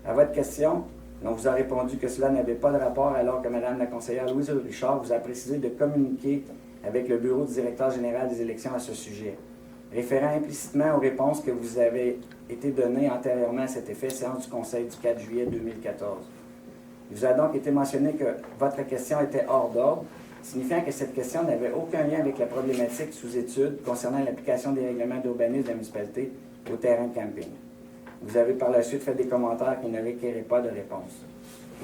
À votre question, on vous a répondu que cela n'avait pas de rapport alors que Mme la conseillère Louise Richard vous a précisé de communiquer avec le bureau du directeur général des élections à ce sujet, référant implicitement aux réponses que vous avez été données antérieurement à cet effet, séance du Conseil du 4 juillet 2014. Il vous a donc été mentionné que votre question était hors d'ordre, signifiant que cette question n'avait aucun lien avec la problématique sous étude concernant l'application des règlements d'urbanisme de la municipalité au terrain de camping. Vous avez par la suite fait des commentaires qui ne requéraient pas de réponse.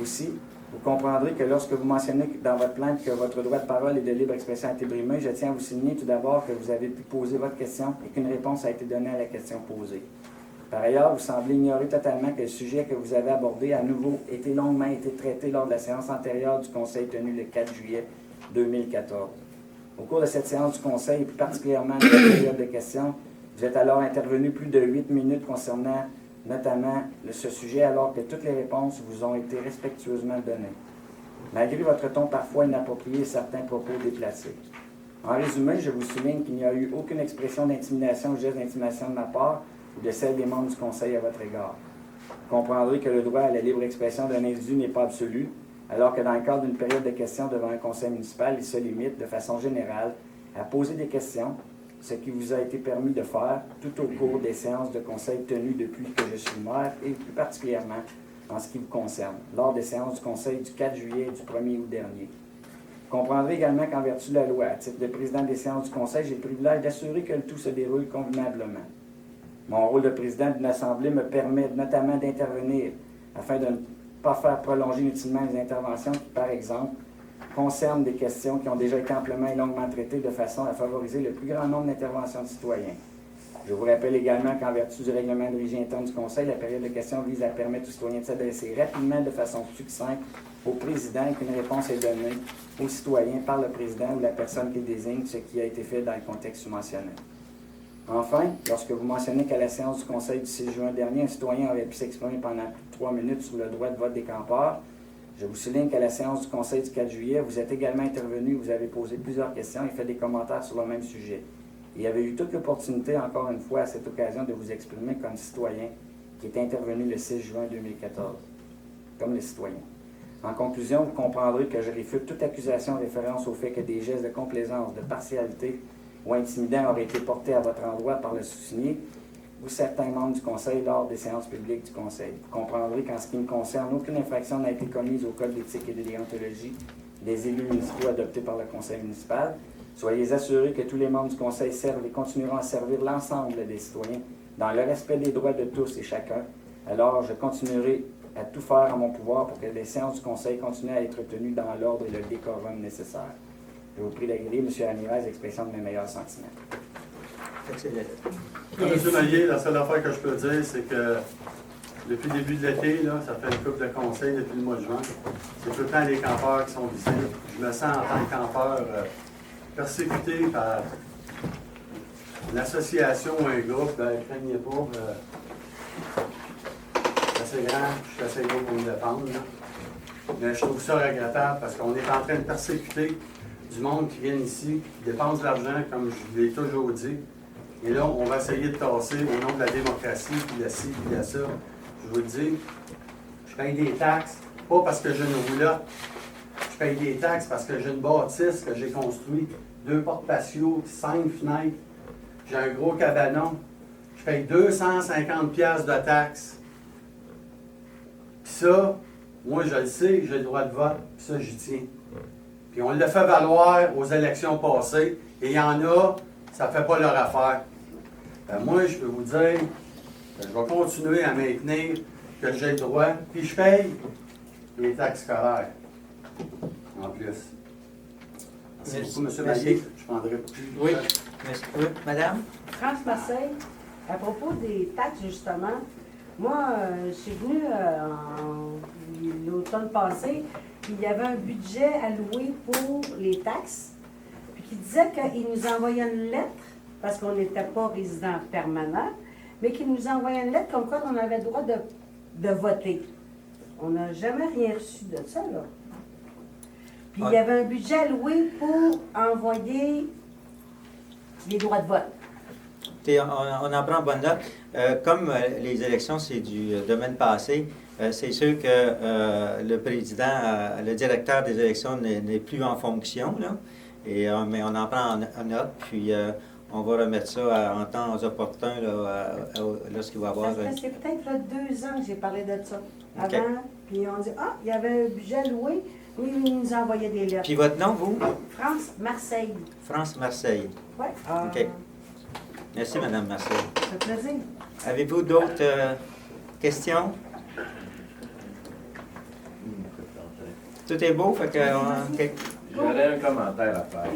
Aussi, vous comprendrez que lorsque vous mentionnez dans votre plainte que votre droit de parole et de libre expression a été brimé, je tiens à vous signaler tout d'abord que vous avez pu poser votre question et qu'une réponse a été donnée à la question posée. Par ailleurs, vous semblez ignorer totalement que le sujet que vous avez abordé a à nouveau été longuement traité lors de la séance antérieure du Conseil tenue le 4 juillet 2014. Au cours de cette séance du Conseil, et plus particulièrement dans la période de questions, vous êtes alors intervenu plus de 8 minutes concernant notamment ce sujet, alors que toutes les réponses vous ont été respectueusement données, malgré votre ton parfois inapproprié et certains propos déplacés. En résumé, je vous souligne qu'il n'y a eu aucune expression d'intimidation ou geste d'intimidation de ma part ou de celle des membres du Conseil à votre égard. Vous comprendrez que le droit à la libre expression d'un individu n'est pas absolu, alors que dans le cadre d'une période de questions devant un conseil municipal, il se limite, de façon générale, à poser des questions, ce qui vous a été permis de faire tout au cours des séances de conseil tenues depuis que je suis maire et plus particulièrement en ce qui vous concerne, lors des séances du conseil du 4 juillet et du 1er août dernier. Vous comprendrez également qu'en vertu de la loi, à titre de président des séances du conseil, j'ai le privilège d'assurer que le tout se déroule convenablement. Mon rôle de président d'une assemblée me permet notamment d'intervenir afin de ne pas faire prolonger inutilement les interventions qui, par exemple, concernent des questions qui ont déjà été amplement et longuement traitées de façon à favoriser le plus grand nombre d'interventions de citoyens. Je vous rappelle également qu'en vertu du règlement d'origine interne du Conseil, la période de questions vise à permettre aux citoyens de s'adresser rapidement de façon succincte au président et qu'une réponse est donnée aux citoyens par le président ou la personne qu'il désigne, ce qui a été fait dans le contexte mentionné. Enfin, lorsque vous mentionnez qu'à la séance du Conseil du 6 juin dernier, un citoyen avait pu s'exprimer pendant plus de 3 minutes sur le droit de vote des campeurs, je vous souligne qu'à la séance du Conseil du 4 juillet, vous êtes également intervenu, vous avez posé plusieurs questions et fait des commentaires sur le même sujet. Il y avait eu toute l'opportunité, encore une fois, à cette occasion, de vous exprimer comme citoyen qui est intervenu le 6 juin 2014, comme les citoyens. En conclusion, vous comprendrez que je réfute toute accusation en référence au fait que des gestes de complaisance, de partialité ou intimidants auraient été portés à votre endroit par le sous-signé ou certains membres du Conseil lors des séances publiques du Conseil. Vous comprendrez qu'en ce qui me concerne, aucune infraction n'a été commise au Code d'éthique et de déontologie des élus municipaux adoptés par le Conseil municipal. Soyez assurés que tous les membres du Conseil servent et continueront à servir l'ensemble des citoyens dans le respect des droits de tous et chacun. Alors, je continuerai à tout faire en mon pouvoir pour que les séances du Conseil continuent à être tenues dans l'ordre et le décorum nécessaire. Je vous prie d'agréer, M. Ramirez, l'expression de mes meilleurs sentiments. M. Maillet, la seule affaire que je peux dire, c'est que depuis le début de l'été, là, ça fait une couple de conseils depuis le mois de juin, c'est tout le temps les campeurs qui sont visés. Je me sens en tant que campeur persécuté par l'association ou un groupe, craignez pas, c'est assez grand, je suis assez gros pour me défendre. Là. Mais je trouve ça regrettable parce qu'on est en train de persécuter du monde qui vient ici, qui dépense de l'argent, comme je l'ai toujours dit. Et là, on va essayer de tasser au nom de la démocratie, puis de ci, puis de ça. Je vous le dis, je paye des taxes, pas parce que j'ai une roulotte. Je paye des taxes parce que j'ai une bâtisse que j'ai construite, 2 portes patios, 5 fenêtres. J'ai un gros cabanon. Je paye 250$ de taxes. Puis ça, moi je le sais, j'ai le droit de vote, puis ça j'y tiens. Puis on le fait valoir aux élections passées, et il y en a, ça ne fait pas leur affaire. Moi, je peux vous dire que je vais continuer à maintenir que j'ai le droit, puis je paye les taxes scolaires. En plus. Merci Merci. beaucoup, M. Merci. Maillé. Je prendrai plus. Oui. Oui, madame? France Marseille, à propos des taxes, justement, moi, je suis venue l'automne passé, puis il y avait un budget alloué pour les taxes, puis qui disait qu'il nous envoyait une lettre, parce qu'on n'était pas résident permanent, mais qu'il nous envoyait une lettre comme quoi on avait le droit de voter. On n'a jamais rien reçu de ça, là. Puis il y avait un budget alloué pour envoyer les droits de vote. On en prend bonne note. Comme les élections, c'est du domaine passé, c'est sûr que le président, le directeur des élections n'est plus en fonction, là, mais on en prend en note, puis on va remettre ça en temps opportun là, lorsqu'il va y avoir... C'est peut-être là, 2 ans que j'ai parlé de ça. OK. Avant, puis on dit, il y avait un budget alloué, oui, il nous envoyait des lettres. Puis votre nom, vous? France Marseille. France Marseille. Oui. OK. Merci, Madame Marseille. Ça fait plaisir. Avez-vous d'autres questions? Tout est beau, fait que... OK. J'aurais un commentaire à faire.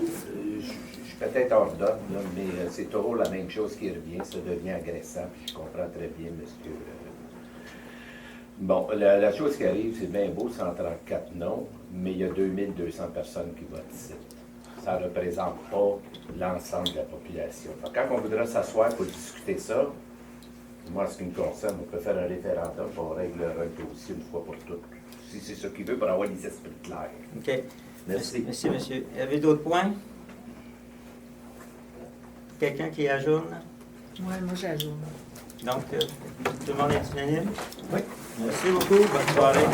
Je suis peut-être hors d'ordre, là, mais c'est toujours la même chose qui revient. Ça devient agressant, puis je comprends très bien, monsieur. Bon, la chose qui arrive, c'est bien beau, 134 noms, mais il y a 2200 personnes qui votent ici. Ça ne représente pas l'ensemble de la population. Donc, quand on voudra s'asseoir pour discuter ça, moi, ce qui me concerne, on peut faire un référendum pour on réglera le dossier une fois pour toutes. Si c'est ce qu'il veut, pour avoir les esprits clairs. OK. Merci. Merci, monsieur. Avez-vous d'autres points? Quelqu'un qui ajourne? Oui, moi j'ajoute. Donc, tout le monde est unanime? Oui. Merci beaucoup. Bonne soirée.